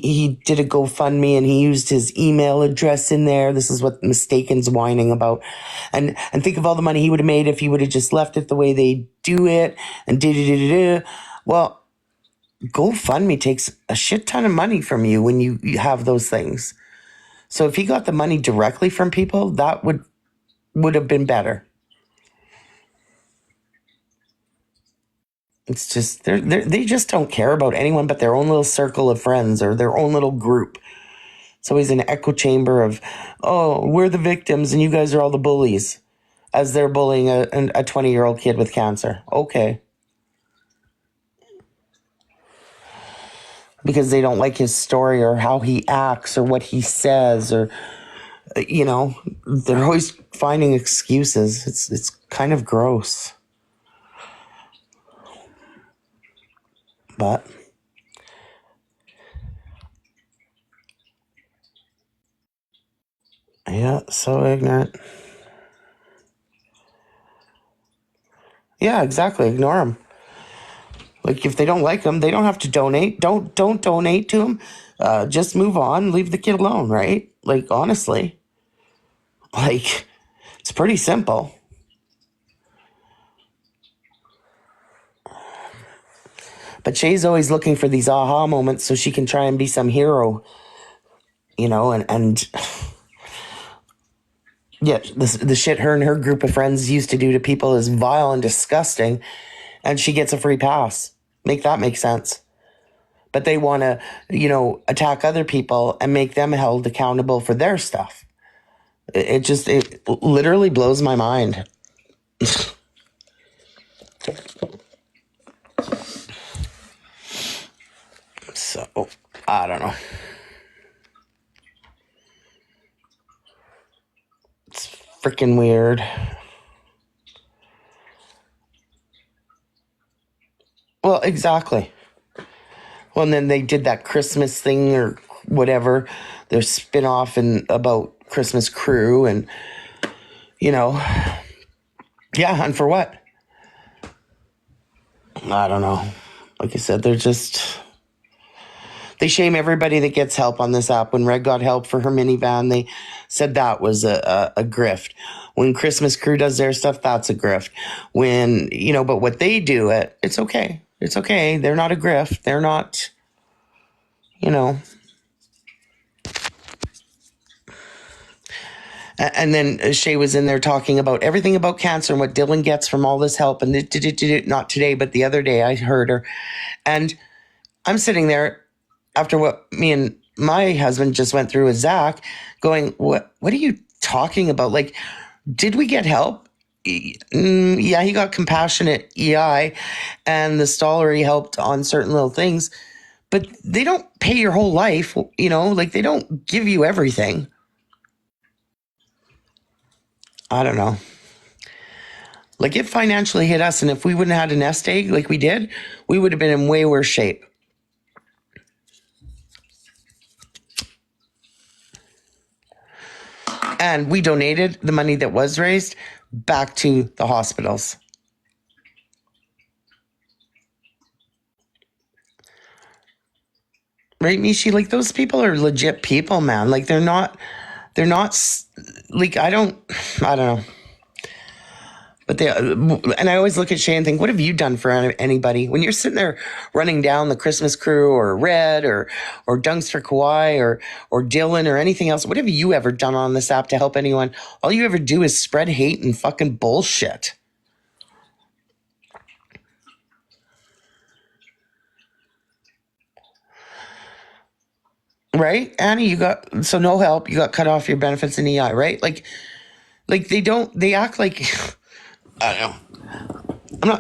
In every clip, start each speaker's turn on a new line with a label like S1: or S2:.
S1: he did a GoFundMe and he used his email address in there. This is what Mistaken's whining about. And think of all the money he would have made if he would have just left it the way they do it and did. Well, GoFundMe takes a shit ton of money from you when you have those things. So if he got the money directly from people, that would have been better. It's just they just don't care about anyone but their own little circle of friends or their own little group. It's always an echo chamber of, oh, we're the victims and you guys are all the bullies, as they're bullying a 20-year-old kid with cancer. Okay. Because they don't like his story or how he acts or what he says, or, they're always finding excuses. It's kind of gross. But yeah, so ignorant. Yeah, exactly. Ignore them. Like, if they don't like them, they don't have to donate. Don't donate to them. Just move on. Leave the kid alone, right? Like, honestly. Like, it's pretty simple. But Shay's always looking for these aha moments so she can try and be some hero, and yeah, the shit her and her group of friends used to do to people is vile and disgusting, and she gets a free pass. Make that make sense. But they want to, attack other people and make them held accountable for their stuff. It literally blows my mind. So, I don't know. It's freaking weird. Well, exactly. Well, and then they did that Christmas thing or whatever, their spin-off about Christmas Crew, and, yeah, and for what? I don't know. Like I said, they shame everybody that gets help on this app. When Red got help for her minivan, they said that was a grift. When Christmas Crew does their stuff, that's a grift. When, but what they do, it's okay. It's okay. They're not a grift. They're not, And then Shay was in there talking about everything about cancer and what Dylan gets from all this help. And not today, but the other day I heard her. And I'm sitting there after what me and my husband just went through with Zach, going, what are you talking about? Like, did we get help? Yeah, he got compassionate EI and the Stollery helped on certain little things, but they don't pay your whole life, like they don't give you everything. I don't know. Like, it financially hit us, and if we wouldn't have had a nest egg like we did, we would have been in way worse shape. And we donated the money that was raised back to the hospitals. Right, Mishi? Like, those people are legit people, man. Like, they're not, like, I don't know. But and I always look at Shay and think, what have you done for anybody? When you're sitting there running down the Christmas Crew or Red or Dunkster Kawhi or Dylan or anything else, what have you ever done on this app to help anyone? All you ever do is spread hate and fucking bullshit. Right, Annie? So no help. You got cut off your benefits in EI, right? Like they act like I don't know.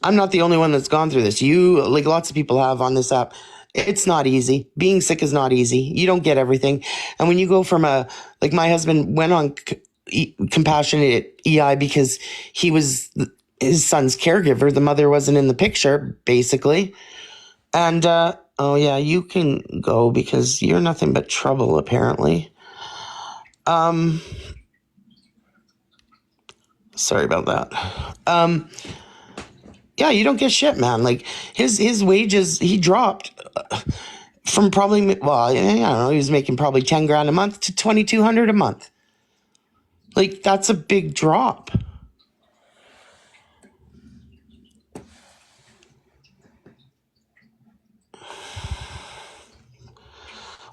S1: I'm not the only one that's gone through this. Like lots of people have on this app. It's not easy. Being sick is not easy. You don't get everything. And when you go from like my husband went on compassionate EI because he was his son's caregiver. The mother wasn't in the picture, basically. And, oh yeah, you can go because you're nothing but trouble, apparently. Sorry about that. Yeah, you don't get shit, man. Like his wages, he dropped from probably, well, I don't know, he was making probably 10 grand a month to 2,200 a month. Like, that's a big drop.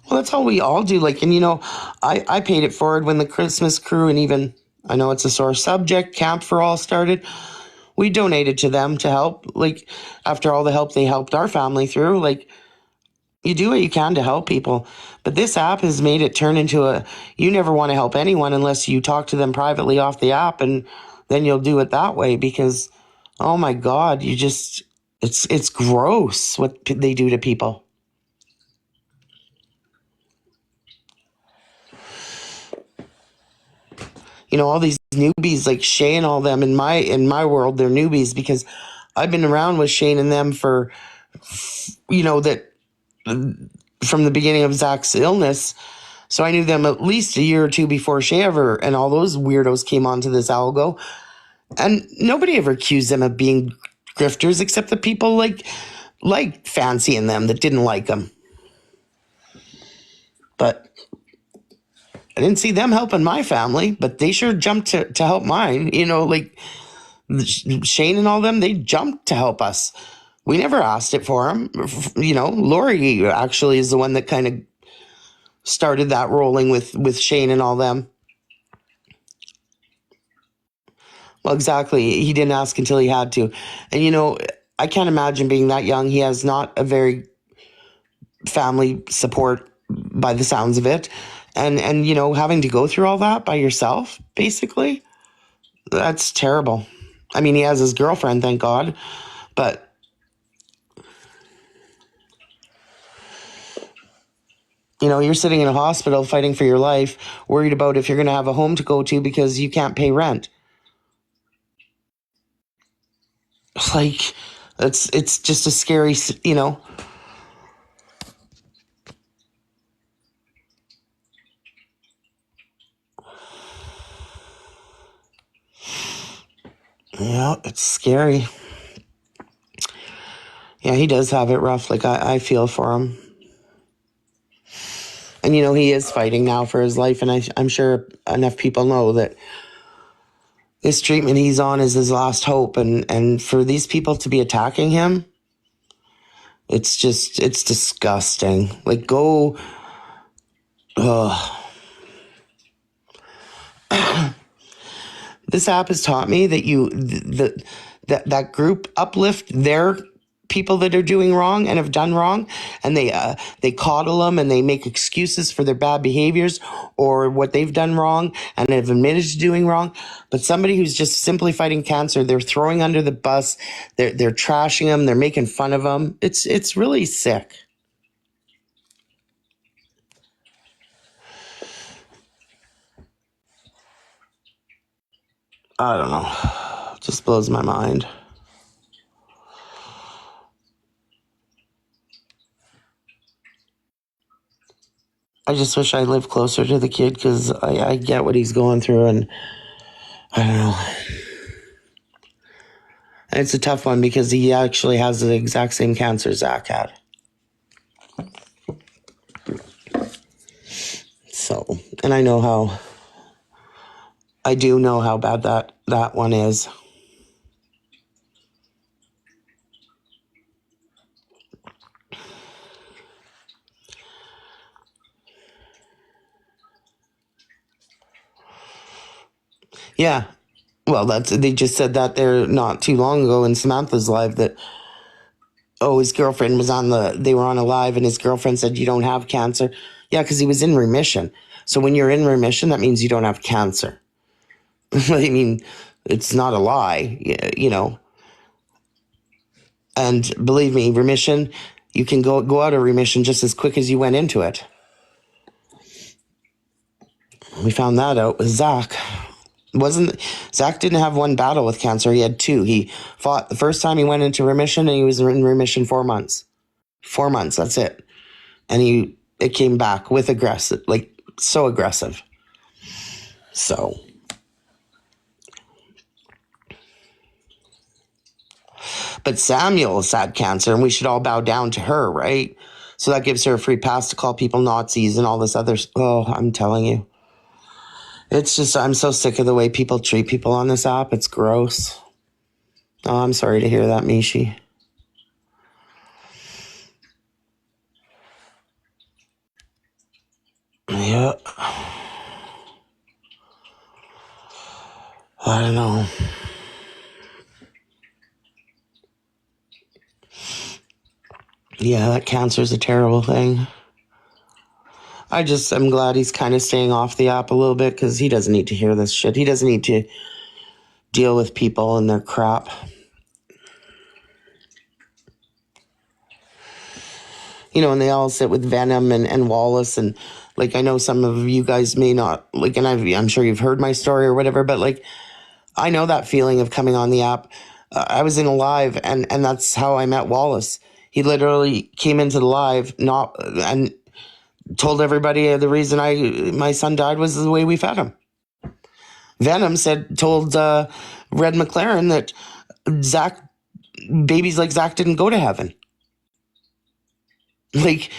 S1: Well, that's how we all do. Like, and I paid it forward when the Christmas crew, and even, I know it's a sore subject, Camp for All started. We donated to them to help. Like, after all the help they helped our family through, like, you do what you can to help people. But this app has made it turn into you never want to help anyone unless you talk to them privately off the app, and then you'll do it that way because, oh my God, it's gross what they do to people. All these newbies like Shay and all them in my world, they're newbies because I've been around with Shane and them for, that from the beginning of Zach's illness. So I knew them at least a year or two before Shay ever, and all those weirdos came onto this algo. And nobody ever accused them of being grifters except the people like fancying them that didn't like them. But I didn't see them helping my family, but they sure jumped to help mine. Like Shane and all them, they jumped to help us. We never asked it for them. Lori actually is the one that kind of started that rolling with Shane and all them. Well, exactly. He didn't ask until he had to. And, I can't imagine being that young. He has not a very family support by the sounds of it. And having to go through all that by yourself, basically, that's terrible. I mean, he has his girlfriend, thank God. But you're sitting in a hospital fighting for your life, worried about if you're going to have a home to go to because you can't pay rent. Like, it's just a scary, Yeah, it's scary. Yeah, he does have it rough. Like, I feel for him. And, he is fighting now for his life. And I'm sure enough people know that this treatment he's on is his last hope. And for these people to be attacking him, it's disgusting. Like, go. Ugh. This app has taught me that that group uplift their people that are doing wrong and have done wrong, and they coddle them and they make excuses for their bad behaviors or what they've done wrong and have admitted to doing wrong. But somebody who's just simply fighting cancer, they're throwing under the bus, they're trashing them, they're making fun of them. It's really sick. I don't know. It just blows my mind. I just wish I lived closer to the kid because I get what he's going through, and I don't know. And it's a tough one because he actually has the exact same cancer Zach had. So, and I do know how bad that one is. Yeah. Well, they just said that there not too long ago in Samantha's live that, his girlfriend was they were on a live and his girlfriend said, you don't have cancer. Yeah, because he was in remission. So when you're in remission, that means you don't have cancer. I mean, it's not a lie, And believe me, remission, you can go out of remission just as quick as you went into it. We found that out with Zach. Zach didn't have one battle with cancer. He had two. He fought the first time he went into remission, and he was in remission 4 months. 4 months, that's it. And it came back with aggressive, like so aggressive. So, but Samuel's had cancer, and we should all bow down to her, right? So that gives her a free pass to call people Nazis and all this other. Oh, I'm telling you. It's just, I'm so sick of the way people treat people on this app. It's gross. Oh, I'm sorry to hear that, Mishi. Yeah. I don't know. Yeah, that cancer's a terrible thing. I'm glad he's kind of staying off the app a little bit because he doesn't need to hear this shit. He doesn't need to deal with people and their crap. You know, and they all sit with Venom and Wallace. And like, I know some of you guys may not, like, and I'm sure you've heard my story or whatever, but like, I know that feeling of coming on the app. I was in a live and that's how I met Wallace. He literally came into the live and told everybody the reason my son died was the way we fed him. Venom told Red McLaren that babies like Zach didn't go to heaven. Like,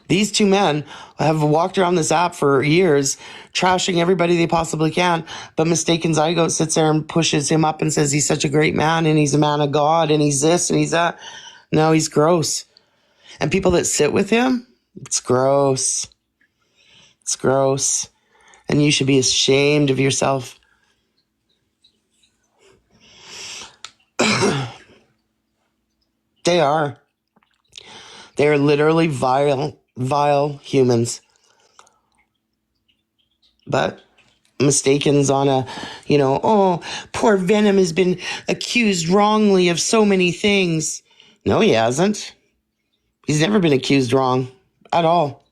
S1: these two men have walked around this app for years, trashing everybody they possibly can, but Mistaken Zygote sits there and pushes him up and says he's such a great man and he's a man of God and he's this and he's that. No, he's gross. And people that sit with him, it's gross. It's gross. And you should be ashamed of yourself. They are. They're literally vile humans. But Mistaken's on a, oh, poor Venom has been accused wrongly of so many things. No, he hasn't. He's never been accused wrong at all.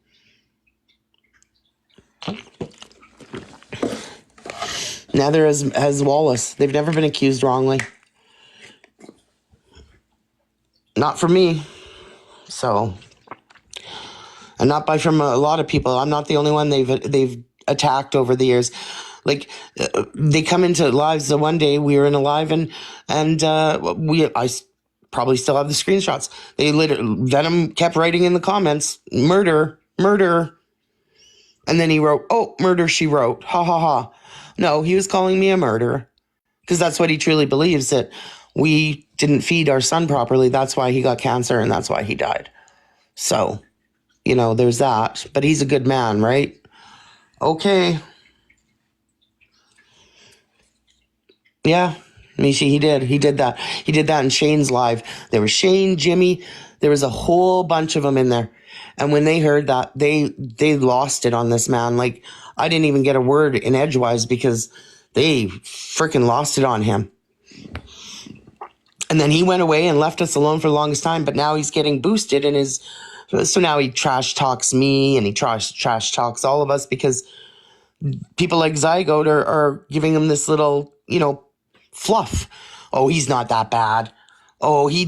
S1: Neither has Wallace. They've never been accused wrongly. Not for me. So, and not from a lot of people. I'm not the only one they've attacked over the years. Like, they come into lives. The one day we were in a live and I probably still have the screenshots. Venom kept writing in the comments, murder. And then he wrote, oh, murder, she wrote. Ha ha ha. No, he was calling me a murderer. Because that's what he truly believes, that we didn't feed our son properly. That's why he got cancer and that's why he died. So, there's that. But he's a good man, right? Okay. Yeah, Mishi, he did. He did that. He did that in Shane's live. There was Shane, Jimmy. There was a whole bunch of them in there. And when they heard that, they lost it on this man. Like, I didn't even get a word in edgewise because they freaking lost it on him. And then he went away and left us alone for the longest time. But now he's getting boosted in his. So now he trash talks me and he trash talks all of us because people like Zygote are giving him this little, fluff. Oh, he's not that bad. Oh, he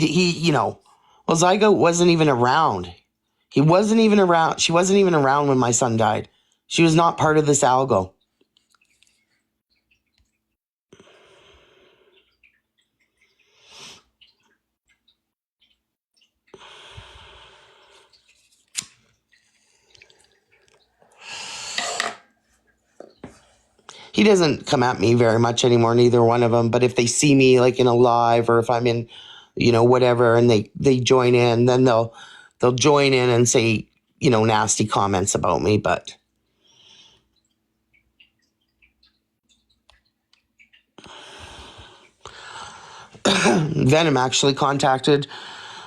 S1: well, Zygote wasn't even around. He wasn't even around. She wasn't even around when my son died. She was not part of this algo. He doesn't come at me very much anymore, neither one of them. But if they see me like in a live or if I'm in, whatever, and they join in, then they'll join in and say, nasty comments about me. But Venom actually contacted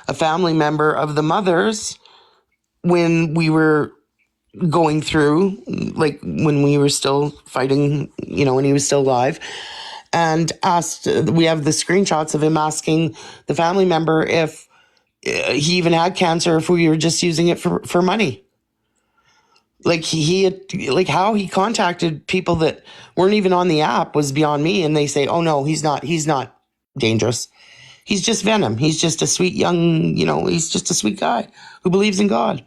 S1: a family member of the mother's when we were going through, like when we were still fighting, when he was still alive, and asked, we have the screenshots of him asking the family member if he even had cancer, if we were just using it for money. Like like how he contacted people that weren't even on the app was beyond me. And they say, oh no, he's not dangerous. He's just Venom. He's just a sweet young, he's just a sweet guy who believes in God.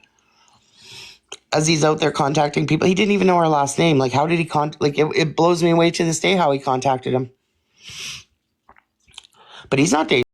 S1: As he's out there contacting people, he didn't even know our last name. Like, how did he it blows me away to this day how he contacted him. But he's not dangerous.